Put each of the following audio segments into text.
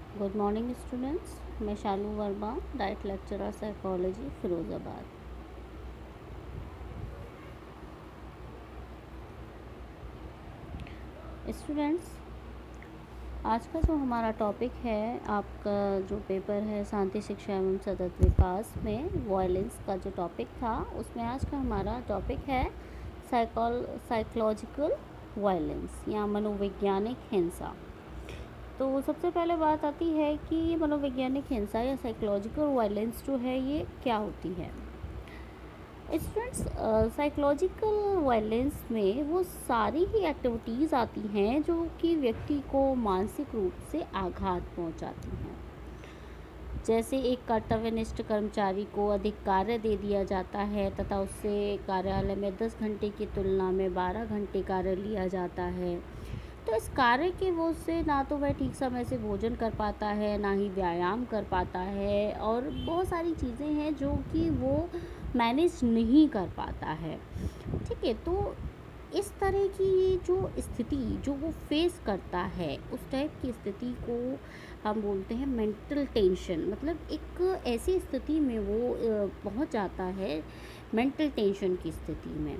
Good morning students. मैं Shalu Verma, DIET lecturer psychology Firozabad. Students, आज का जो हमारा टॉपिक है, आपका जो पेपर है शांति शिक्षा एवं सतत विकास में वायलेंस का जो टॉपिक था, उसमें आज का हमारा टॉपिक है साइकोलॉजिकल वायलेंस या मनोवैज्ञानिक हिंसा। तो सबसे पहले बात आती है कि मनोवैज्ञानिक हिंसा या साइकोलॉजिकल वायलेंस जो है ये क्या होती है। स्टूडेंट्स, साइकोलॉजिकल वायलेंस में वो सारी ही एक्टिविटीज़ आती हैं जो कि व्यक्ति को मानसिक रूप से आघात पहुंचाती हैं। जैसे एक कर्तव्यनिष्ठ कर्मचारी को अधिक कार्य दे दिया जाता है तथा उससे कार्यालय में 10 घंटे की तुलना में 12 घंटे कार्य लिया जाता है। तो इस कार्य की वजह से ना तो वह ठीक समय से भोजन कर पाता है, ना ही व्यायाम कर पाता है, और बहुत सारी चीज़ें हैं जो कि वो मैनेज नहीं कर पाता है। ठीक है, तो इस तरह की जो स्थिति जो वो फेस करता है, उस टाइप की स्थिति को हम बोलते हैं मेंटल टेंशन। मतलब एक ऐसी स्थिति में वो पहुंच जाता है, मेंटल टेंशन की स्थिति में।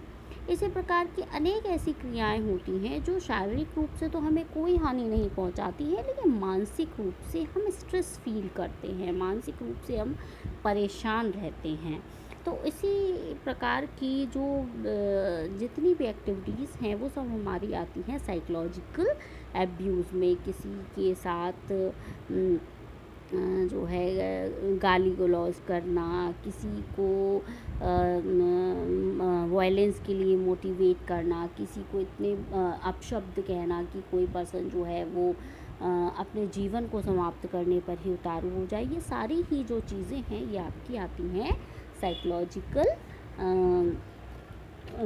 इसी प्रकार की अनेक ऐसी क्रियाएं होती हैं जो शारीरिक रूप से तो हमें कोई हानि नहीं पहुंचाती है, लेकिन मानसिक रूप से हम स्ट्रेस फील करते हैं, मानसिक रूप से हम परेशान रहते हैं। तो इसी प्रकार की जो जितनी भी एक्टिविटीज़ हैं वो सब हमारी आती हैं साइकोलॉजिकल एब्यूज़ में। किसी के साथ जो है गाली गलौज करना, किसी को वायलेंस के लिए मोटिवेट करना, किसी को इतने अपशब्द कहना कि कोई पर्सन जो है वो अपने जीवन को समाप्त करने पर ही उतारू हो जाए। ये सारी ही जो चीज़ें हैं ये आपकी आती हैं साइकोलॉजिकल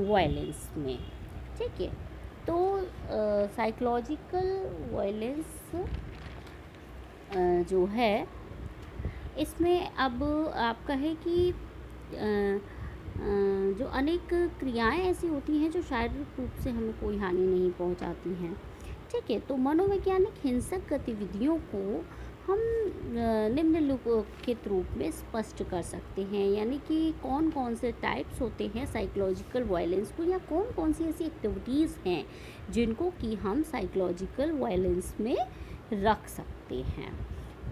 वायलेंस में। ठीक है, तो साइकोलॉजिकल वायलेंस जो है इसमें अब आप कहें कि जो अनेक क्रियाएं ऐसी होती हैं जो शारीरिक रूप से हमें कोई हानि नहीं पहुंचाती हैं। ठीक है, तो मनोवैज्ञानिक हिंसक गतिविधियों को हम निम्नलिखित रूप में स्पष्ट कर सकते हैं, यानी कि कौन कौन से टाइप्स होते हैं साइकोलॉजिकल वायलेंस को, या कौन कौन सी ऐसी एक्टिविटीज़ हैं जिनको कि हम साइकोलॉजिकल वायलेंस में रख सकते हैं।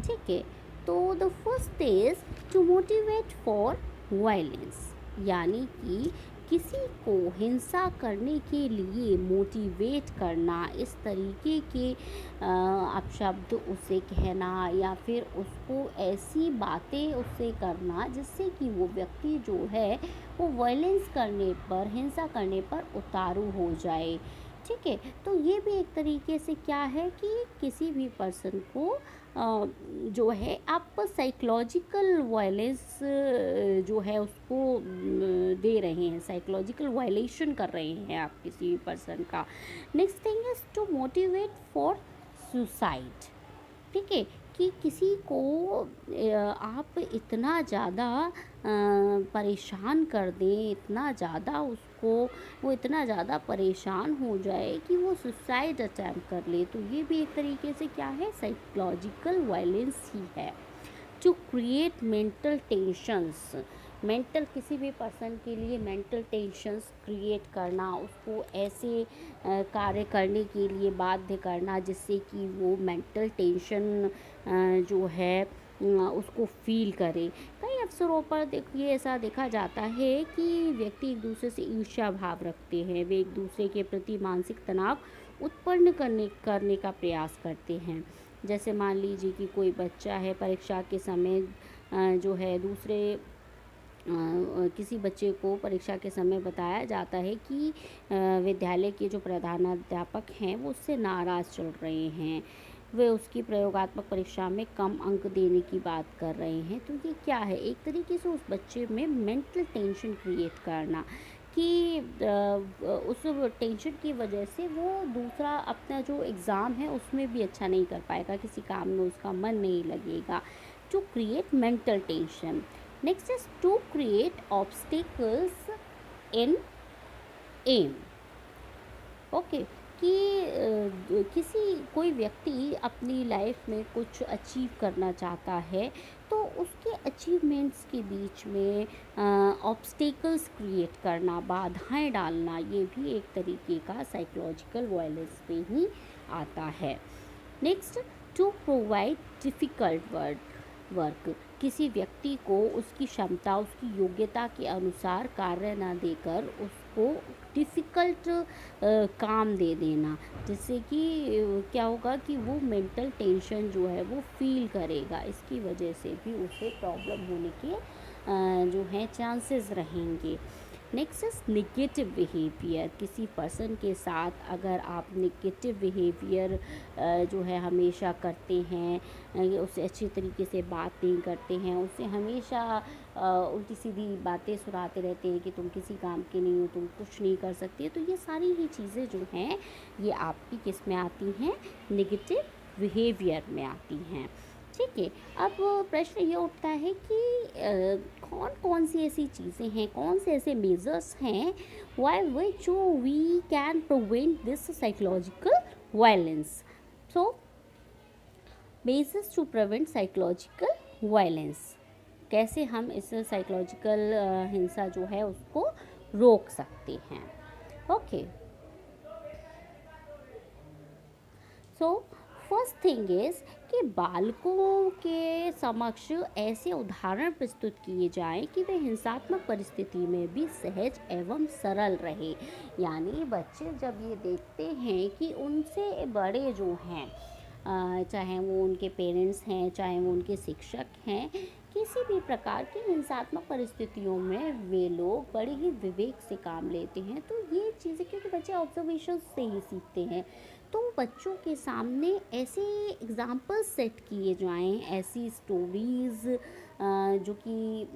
ठीक है, तो the first is to motivate for violence, यानी कि किसी को हिंसा करने के लिए मोटिवेट करना, इस तरीके के अपशब्द उसे कहना या फिर उसको ऐसी बातें उससे करना जिससे कि वो व्यक्ति जो है वो वायलेंस करने पर, हिंसा करने पर उतारू हो जाए। ठीक है, तो ये भी एक तरीके से क्या है कि किसी भी पर्सन को जो है आप साइकोलॉजिकल वायलेंस जो है उसको दे रहे हैं, साइकोलॉजिकल वायलेशन कर रहे हैं आप किसी भी पर्सन का। Next thing is to motivate for suicide. ठीक है, कि किसी को आप इतना ज़्यादा परेशान कर दें, इतना ज़्यादा उसको, वो इतना ज़्यादा परेशान हो जाए कि वो सुसाइड अटैम्प्ट कर ले। तो ये भी एक तरीके से क्या है, साइकोलॉजिकल वायलेंस ही है। To create mental tensions, mental किसी भी पर्सन के लिए मेंटल टेंशंस क्रिएट करना, उसको ऐसे कार्य करने के लिए बाध्य करना जिससे कि वो मेंटल टेंशन जो है उसको फील करे। कई अवसरों पर देखिए ऐसा देखा जाता है कि व्यक्ति एक दूसरे से ईर्ष्या भाव रखते हैं, वे एक दूसरे के प्रति मानसिक तनाव उत्पन्न करने का प्रयास करते हैं। जैसे मान लीजिए कि कोई बच्चा है, परीक्षा के समय जो है दूसरे किसी बच्चे को परीक्षा के समय बताया जाता है कि विद्यालय के जो प्रधानाध्यापक हैं वो उससे नाराज़ चल रहे हैं, वे उसकी प्रयोगात्मक परीक्षा में कम अंक देने की बात कर रहे हैं। तो ये क्या है, एक तरीके से उस बच्चे में मेंटल टेंशन क्रिएट करना कि उस टेंशन की वजह से वो दूसरा अपना जो एग्ज़ाम है उसमें भी अच्छा नहीं कर पाएगा, किसी काम में उसका मन नहीं लगेगा। To create mental tension. Next is to create obstacles in them. Okay, कि किसी कोई व्यक्ति अपनी लाइफ में कुछ अचीव करना चाहता है, तो उसके अचीवमेंट्स के बीच में ऑब्स्टेकल्स क्रिएट करना, बाधाएं डालना, ये भी एक तरीके का साइकोलॉजिकल वायलेंस पे ही आता है। Next, to provide difficult work, किसी व्यक्ति को उसकी क्षमता, उसकी योग्यता के अनुसार कार्य ना देकर उसको डिफ़िकल्ट काम दे देना, जिससे कि क्या होगा कि वो मेंटल टेंशन जो है वो फील करेगा, इसकी वजह से भी उसे प्रॉब्लम होने के जो है चांसेस रहेंगे। नेक्स्ट इज निगेटिव बिहेवियर, किसी पर्सन के साथ अगर आप निगेटिव बिहेवियर जो है हमेशा करते हैं, उससे अच्छी तरीके से बात नहीं करते हैं, उससे हमेशा उल्टी सीधी बातें सुनाते रहते हैं कि तुम किसी काम के नहीं हो, तुम कुछ नहीं कर सकती, तो ये सारी ही चीज़ें जो हैं ये आपकी किस में आती हैं, निगेटिव बिहेवियर में आती हैं। ठीक है, अब प्रश्न ये उठता है कि कौन कौन सी ऐसी चीज़ें हैं, कौन से ऐसे मेजर्स हैं why which we can prevent this psychological violence. So measures to prevent psychological violence, कैसे हम इस साइकोलॉजिकल हिंसा जो है उसको रोक सकते हैं। Okay, so first thing is कि बालकों के समक्ष ऐसे उदाहरण प्रस्तुत किए जाएं कि वे हिंसात्मक परिस्थिति में भी सहज एवं सरल रहे। यानी बच्चे जब ये देखते हैं कि उनसे बड़े जो हैं, चाहे वो उनके पेरेंट्स हैं, चाहे वो उनके शिक्षक हैं, किसी भी प्रकार की हिंसात्मक परिस्थितियों में वे लोग बड़े ही विवेक से काम लेते हैं, तो ये चीज़ें, क्योंकि बच्चे ऑब्जर्वेशन से ही सीखते हैं, तो बच्चों के सामने ऐसे एग्जाम्पल्स सेट किए जाएं, ऐसी स्टोरीज़ जो कि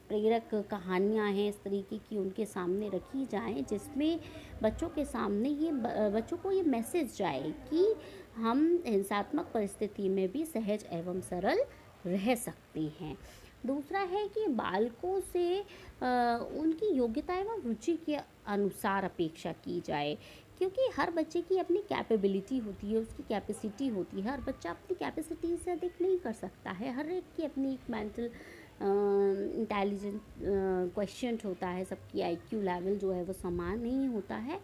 प्रेरक कहानियाँ हैं इस तरीके की उनके सामने रखी जाएं, जिसमें बच्चों के सामने ये बच्चों को ये मैसेज जाए कि हम हिंसात्मक परिस्थिति में भी सहज एवं सरल रह सकते हैं। दूसरा है कि बालकों से उनकी योग्यता एवं रुचि के अनुसार अपेक्षा की जाए, क्योंकि हर बच्चे की अपनी कैपेबिलिटी होती है, उसकी कैपेसिटी होती है, हर बच्चा अपनी कैपेसिटी से अधिक नहीं कर सकता है, हर एक की अपनी एक मेंटल इंटेलिजेंट क्वेश्चन होता है, सबकी आईक्यू लेवल जो है वो समान नहीं होता है,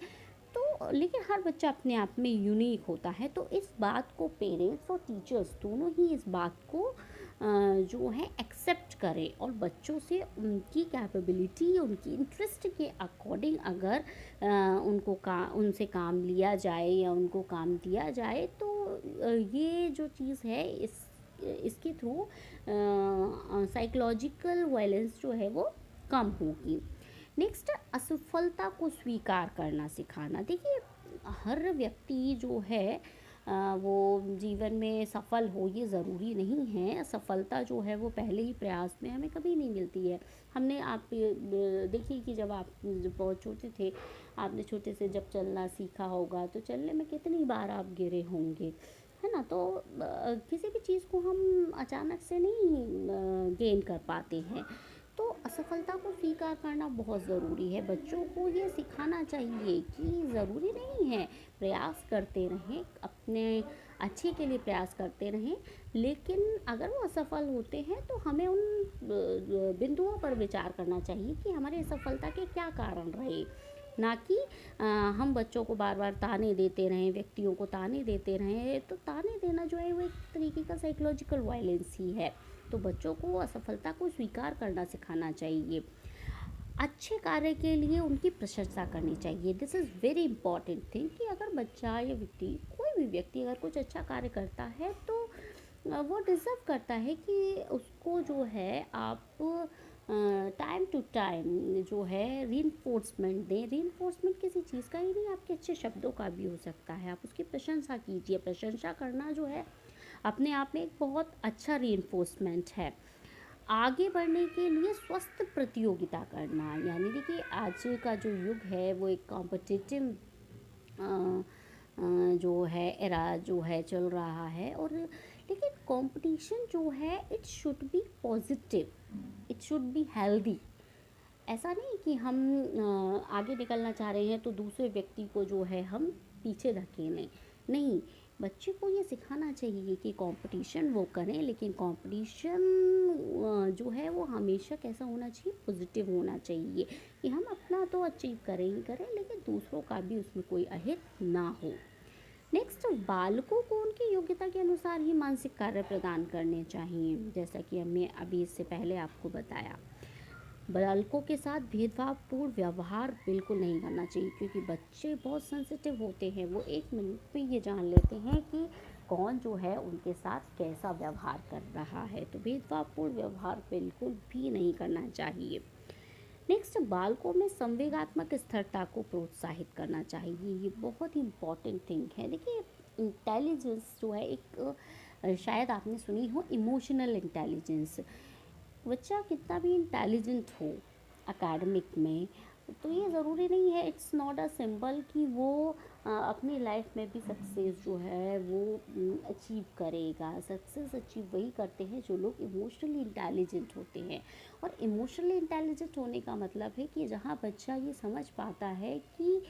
तो लेकिन हर बच्चा अपने आप में यूनिक होता है। तो इस बात को पेरेंट्स और टीचर्स दोनों ही इस बात को जो है एक्सेप्ट करें और बच्चों से उनकी कैपेबिलिटी, उनकी इंटरेस्ट के अकॉर्डिंग अगर उनसे काम लिया जाए या उनको काम दिया जाए, तो ये जो चीज़ है इसके थ्रू साइकोलॉजिकल वायलेंस जो है वो कम होगी। नेक्स्ट, असफलता को स्वीकार करना सिखाना। देखिए, हर व्यक्ति जो है वो जीवन में सफल हो ये ज़रूरी नहीं है। सफलता जो है वो पहले ही प्रयास में हमें कभी नहीं मिलती है। हमने आप देखिए कि जब आप जब बहुत छोटे थे, आपने छोटे से जब चलना सीखा होगा, तो चलने में कितनी बार आप गिरे होंगे, है ना। तो किसी भी चीज़ को हम अचानक से नहीं गेन कर पाते हैं, तो असफलता को स्वीकार करना बहुत ज़रूरी है। बच्चों को ये सिखाना चाहिए कि ज़रूरी नहीं है, प्रयास करते रहें, अपने अच्छे के लिए प्रयास करते रहें, लेकिन अगर वो असफल होते हैं तो हमें उन बिंदुओं पर विचार करना चाहिए कि हमारे असफलता के क्या कारण रहे, ना कि हम बच्चों को बार बार ताने देते रहें, व्यक्तियों को ताने देते रहें। तो ताने देना जो है वो एक तरीके का साइकोलॉजिकल वायलेंस ही है। तो बच्चों को असफलता को स्वीकार करना सिखाना चाहिए, अच्छे कार्य के लिए उनकी प्रशंसा करनी चाहिए। This is very important thing कि अगर बच्चा या व्यक्ति, कोई भी व्यक्ति अगर कुछ अच्छा कार्य करता है तो वो डिज़र्व करता है कि उसको जो है आप टाइम टू टाइम जो है रीइंफोर्समेंट दें। रीइंफोर्समेंट किसी चीज़ का ही नहीं, आपके अच्छे शब्दों का भी हो सकता है। आप उसकी प्रशंसा कीजिए। प्रशंसा करना जो है अपने आप में एक बहुत अच्छा रीइंफोर्समेंट है। आगे बढ़ने के लिए स्वस्थ प्रतियोगिता करना, यानी देखिए आज का जो युग है वो एक कॉम्पिटिटिव जो है एरा जो है चल रहा है, और लेकिन कंपटीशन जो है it should be positive, it should be healthy. ऐसा नहीं कि हम आगे निकलना चाह रहे हैं तो दूसरे व्यक्ति को जो है हम पीछे धकेलें, नहीं, बच्चे को ये सिखाना चाहिए कि कंपटीशन वो करें, लेकिन कंपटीशन जो है वो हमेशा कैसा होना चाहिए, पॉजिटिव होना चाहिए, कि हम अपना तो अचीव करें ही करें, लेकिन दूसरों का भी उसमें कोई अहित ना हो। नेक्स्ट, बालकों को उनकी योग्यता के अनुसार ही मानसिक कार्य प्रदान करने चाहिए, जैसा कि हमने अभी इससे पहले आपको बताया। बालकों के साथ भेदभावपूर्ण व्यवहार बिल्कुल नहीं करना चाहिए, क्योंकि बच्चे बहुत सेंसिटिव होते हैं, वो 1 मिनट में ये जान लेते हैं कि कौन जो है उनके साथ कैसा व्यवहार कर रहा है, तो भेदभावपूर्ण व्यवहार बिल्कुल भी नहीं करना चाहिए। नेक्स्ट, बालकों में संवेगात्मक स्थिरता को प्रोत्साहित करना चाहिए, ये बहुत ही इम्पॉर्टेंट थिंग है। देखिए, इंटेलिजेंस जो है एक शायद आपने सुनी हो, इमोशनल इंटेलिजेंस। बच्चा कितना भी इंटेलिजेंट हो एकेडमिक में, तो ये ज़रूरी नहीं है, इट्स नॉट अ सिंबल कि वो अपनी लाइफ में भी सक्सेस जो है वो अचीव करेगा। सक्सेस अचीव वही करते हैं जो लोग इमोशनली इंटेलिजेंट होते हैं। और इमोशनली इंटेलिजेंट होने का मतलब है कि जहाँ बच्चा ये समझ पाता है कि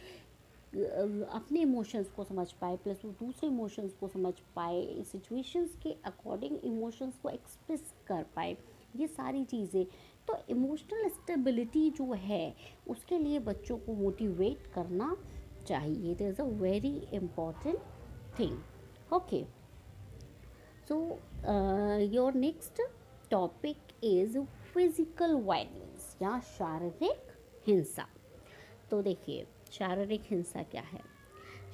अपने इमोशंस को समझ पाए, प्लस वो दूसरे इमोशंस को समझ पाए, सिचुएशंस के अकॉर्डिंग इमोशंस को एक्सप्रेस कर पाए, ये सारी चीज़ें। तो इमोशनल स्टेबिलिटी जो है उसके लिए बच्चों को मोटिवेट करना चाहिए, it is a very important thing. Okay, so your next topic is physical violence या शारीरिक हिंसा। तो देखिए, शारीरिक हिंसा क्या है।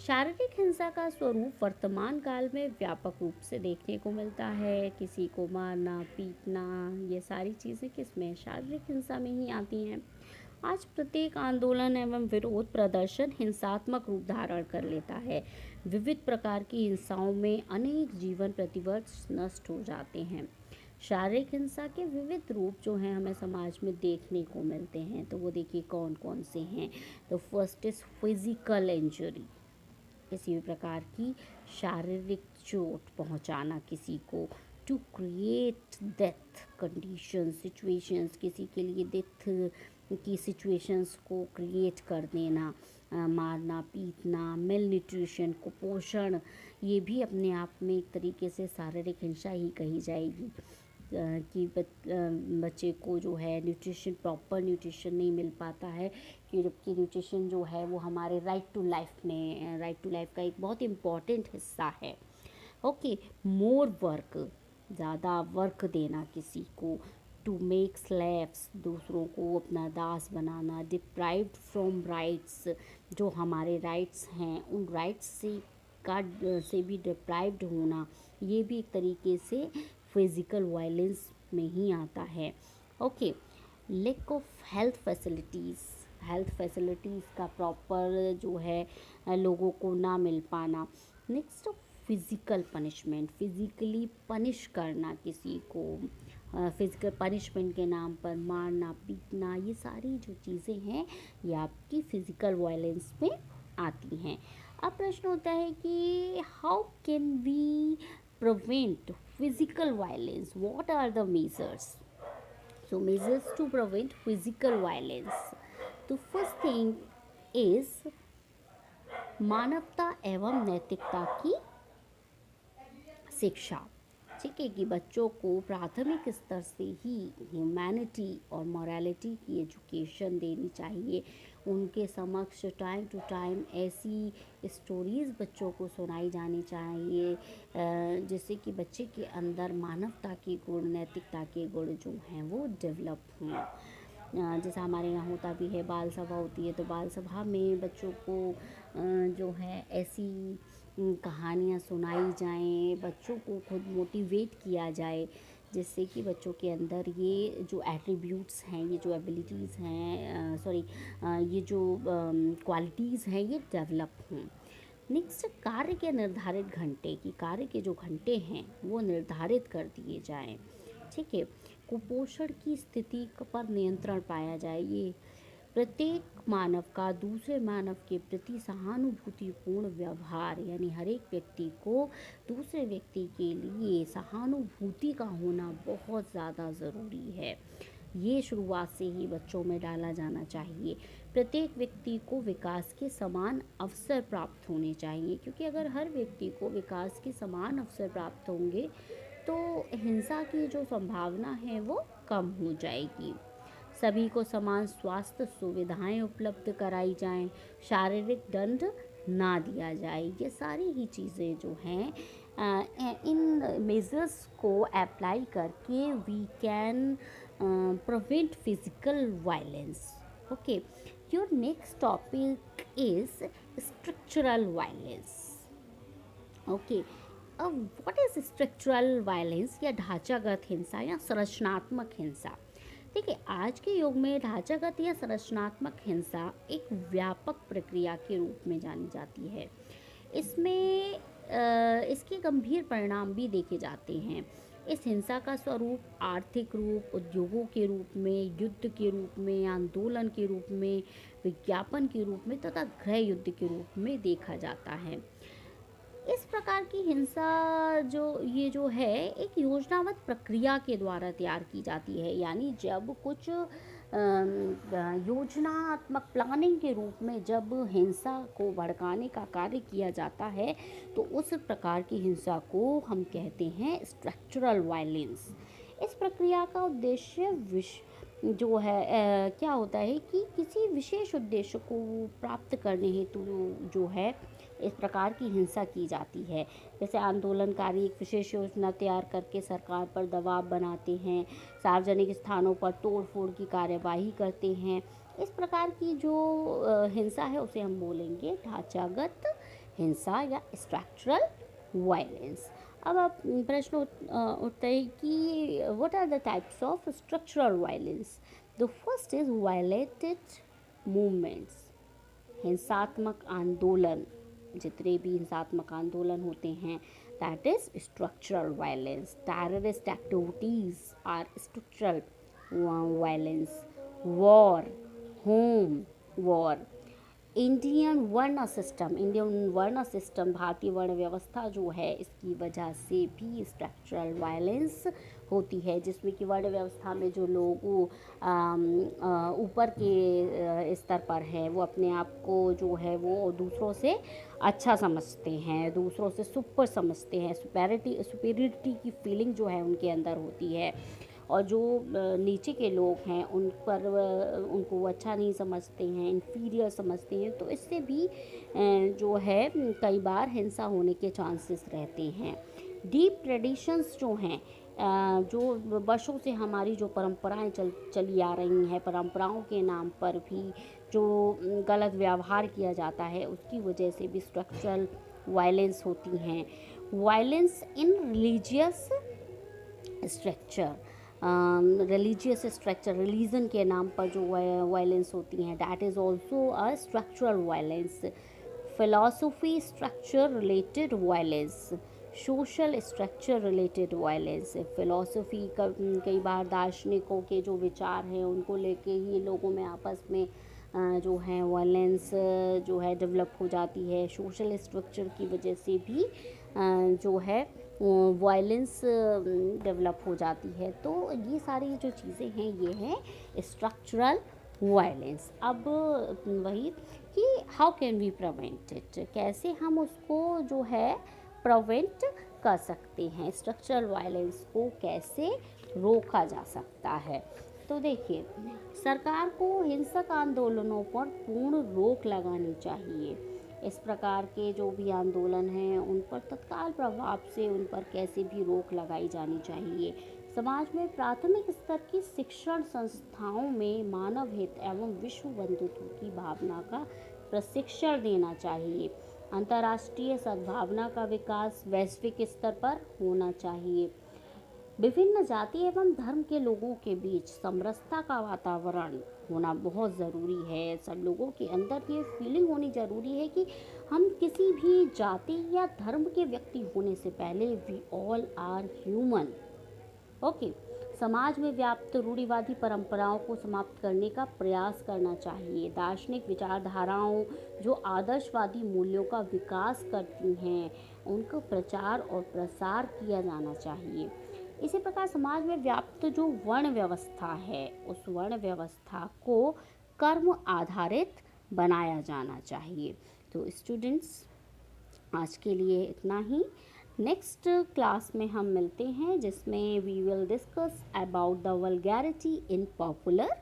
शारीरिक हिंसा का स्वरूप वर्तमान काल में व्यापक रूप से देखने को मिलता है। किसी को मारना, पीटना, ये सारी चीज़ें किसमें, शारीरिक हिंसा में ही आती हैं। आज प्रत्येक आंदोलन एवं विरोध प्रदर्शन हिंसात्मक रूप धारण कर लेता है। विविध प्रकार की हिंसाओं में अनेक जीवन प्रतिवर्ष नष्ट हो जाते हैं। शारीरिक हिंसा के विविध रूप जो हैं हमें समाज में देखने को मिलते हैं, तो वो देखिए कौन कौन से हैं। तो फर्स्ट इज फिजिकल इंजरी, किसी भी प्रकार की शारीरिक चोट पहुंचाना किसी को, to create death condition situations, किसी के लिए डेथ की सिचुएशंस को क्रिएट कर देना, मारना, पीटना, मेल न्यूट्रिशन, कुपोषण, ये भी अपने आप में एक तरीके से शारीरिक हिंसा ही कही जाएगी। कि बच्चे को जो है न्यूट्रिशन, प्रॉपर न्यूट्रिशन नहीं मिल पाता है, कि जबकि न्यूट्रिशन जो है वो हमारे राइट टू लाइफ का एक बहुत इम्पॉर्टेंट हिस्सा है। ओके, मोर वर्क, ज़्यादा वर्क देना किसी को, टू मेक स्लेव्स, दूसरों को अपना दास बनाना, डिप्राइव्ड फ्रॉम राइट्स, जो हमारे राइट्स हैं उन राइट्स से भी डिप्राइव्ड होना, ये भी एक तरीके से फिज़िकल वायलेंस में ही आता है। Okay, lack of health facilities का प्रॉपर जो है लोगों को ना मिल पाना। Next, physical punishment, physically punish करना किसी को, फिज़िकल पनिशमेंट के नाम पर मारना, पीटना, ये सारी जो चीज़ें हैं ये आपकी फ़िज़िकल वायलेंस में आती हैं। अब प्रश्न होता है कि how can we prevent physical violence, what are the measures? So measures to prevent physical violence, the first thing is मानवता एवं नैतिकता की शिक्षा। ठीक है, कि बच्चों को प्राथमिक स्तर से ही ह्यूमैनिटी और मोरालिटी की एजुकेशन देनी चाहिए। उनके समक्ष टाइम टू टाइम ऐसी स्टोरीज़ बच्चों को सुनाई जानी चाहिए जिससे कि बच्चे के अंदर मानवता के गुण, नैतिकता के गुण जो हैं वो डेवलप हों। जैसा हमारे यहाँ होता भी है, बाल सभा होती है, तो बाल सभा में बच्चों को जो है ऐसी कहानियाँ सुनाई जाएं, बच्चों को खुद मोटिवेट किया जाए, जिससे कि बच्चों के अंदर ये जो एट्रीब्यूट्स हैं, ये जो एबिलिटीज़ हैं, ये जो क्वालिटीज़ हैं ये डेवलप हों। नेक्स्ट, कार्य के निर्धारित घंटे, की कार्य के जो घंटे हैं वो निर्धारित कर दिए जाएं। ठीक है, कुपोषण की स्थिति पर नियंत्रण पाया जाए। ये प्रत्येक मानव का दूसरे मानव के प्रति सहानुभूतिपूर्ण व्यवहार, यानी हर एक व्यक्ति को दूसरे व्यक्ति के लिए सहानुभूति का होना बहुत ज़्यादा ज़रूरी है। ये शुरुआत से ही बच्चों में डाला जाना चाहिए। प्रत्येक व्यक्ति को विकास के समान अवसर प्राप्त होने चाहिए, क्योंकि अगर हर व्यक्ति को विकास के समान अवसर प्राप्त होंगे तो हिंसा की जो संभावना है वो कम हो जाएगी। सभी को समान स्वास्थ्य सुविधाएं उपलब्ध कराई जाएं, शारीरिक दंड ना दिया जाए। ये सारी ही चीज़ें जो हैं इन मेजर्स को अप्लाई करके we can prevent physical violence. Okay, your next topic is structural violence. Okay, what is structural violence या ढांचागत हिंसा या संरचनात्मक हिंसा? देखिए, आज के युग में ढांचागत या संरचनात्मक हिंसा एक व्यापक प्रक्रिया के रूप में जानी जाती है। इसमें इसके गंभीर परिणाम भी देखे जाते हैं। इस हिंसा का स्वरूप आर्थिक रूप, उद्योगों के रूप में, युद्ध के रूप में, आंदोलन के रूप में, विज्ञापन के रूप में तथा गृह युद्ध के रूप में देखा जाता है। इस प्रकार की हिंसा जो है एक योजनाबद्ध प्रक्रिया के द्वारा तैयार की जाती है, यानी जब कुछ योजनात्मक प्लानिंग के रूप में जब हिंसा को भड़काने का कार्य किया जाता है तो उस प्रकार की हिंसा को हम कहते हैं स्ट्रक्चरल वायलेंस। इस प्रक्रिया का उद्देश्य जो है क्या होता है कि किसी विशेष उद्देश्य को प्राप्त करने हेतु जो है इस प्रकार की हिंसा की जाती है। जैसे आंदोलनकारी एक विशेष योजना तैयार करके सरकार पर दबाव बनाते हैं, सार्वजनिक स्थानों पर तोड़ फोड़ की कार्यवाही करते हैं। इस प्रकार की जो हिंसा है उसे हम बोलेंगे ढांचागत हिंसा या स्ट्रक्चरल वायलेंस। अब आप प्रश्न उठता है कि what are the types of structural violence. The first is violated movements. हिंसात्मक आंदोलन, जितने भी हिंसात्मक आंदोलन होते हैं that is structural violence. Terrorist activities are structural violence. War, home war, Indian varna system भारतीय वर्ण व्यवस्था जो है इसकी वजह से भी स्ट्रक्चरल वायलेंस होती है, जिसमें कि वर्ण व्यवस्था में जो लोग ऊपर के स्तर पर हैं वो अपने आप को जो है वो दूसरों से अच्छा समझते हैं, दूसरों से सुपर समझते हैं, सुपेरियरिटी की फीलिंग जो है उनके अंदर होती है, और जो नीचे के लोग हैं उन पर उनको वो अच्छा नहीं समझते हैं, इन्फीरियर समझते हैं। तो इससे भी जो है कई बार हिंसा होने के चांसेस रहते हैं। डीप ट्रेडिशंस जो हैं जो वर्षों से हमारी जो परंपराएं चली आ रही हैं, परंपराओं के नाम पर भी जो गलत व्यवहार किया जाता है उसकी वजह से भी स्ट्रक्चरल वायलेंस होती हैं। Violence in religious structure, religion के नाम पर जो वायलेंस होती हैं that is also a structural violence. Philosophy structure related violence, social structure related violence. Philosophy का कई बार दार्शनिकों के जो विचार हैं उनको लेके ही लोगों में आपस में जो है वायलेंस जो है डेवलप हो जाती है। सोशल स्ट्रक्चर की वजह से भी जो है वायलेंस डेवलप हो जाती है। तो ये सारी जो चीज़ें हैं ये हैं स्ट्रक्चरल वायलेंस। अब वही कि how can we prevent it, कैसे हम उसको जो है प्रिवेंट कर सकते हैं, स्ट्रक्चरल वायलेंस को कैसे रोका जा सकता है। तो देखिए, सरकार को हिंसक आंदोलनों पर पूर्ण रोक लगानी चाहिए। इस प्रकार के जो भी आंदोलन हैं उन पर तत्काल प्रभाव से उन पर कैसे भी रोक लगाई जानी चाहिए। समाज में प्राथमिक स्तर की शिक्षण संस्थाओं में मानव हित एवं विश्व बंधुत्व की भावना का प्रशिक्षण देना चाहिए। अंतर्राष्ट्रीय सद्भावना का विकास वैश्विक स्तर पर होना चाहिए। विभिन्न जाति एवं धर्म के लोगों के बीच समरसता का वातावरण होना बहुत ज़रूरी है। सब लोगों के अंदर ये फीलिंग होनी ज़रूरी है कि हम किसी भी जाति या धर्म के व्यक्ति होने से पहले we all are human. Okay, समाज में व्याप्त रूढ़िवादी परंपराओं को समाप्त करने का प्रयास करना चाहिए। दार्शनिक विचारधाराओं जो आदर्शवादी मूल्यों का विकास करती हैं उनका प्रचार और प्रसार किया जाना चाहिए। इसी प्रकार समाज में व्याप्त जो वर्ण व्यवस्था है उस वर्ण व्यवस्था को कर्म आधारित बनाया जाना चाहिए। तो स्टूडेंट्स, आज के लिए इतना ही। नेक्स्ट क्लास में हम मिलते हैं, जिसमें we will discuss about the vulgarity in popular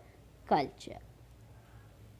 culture.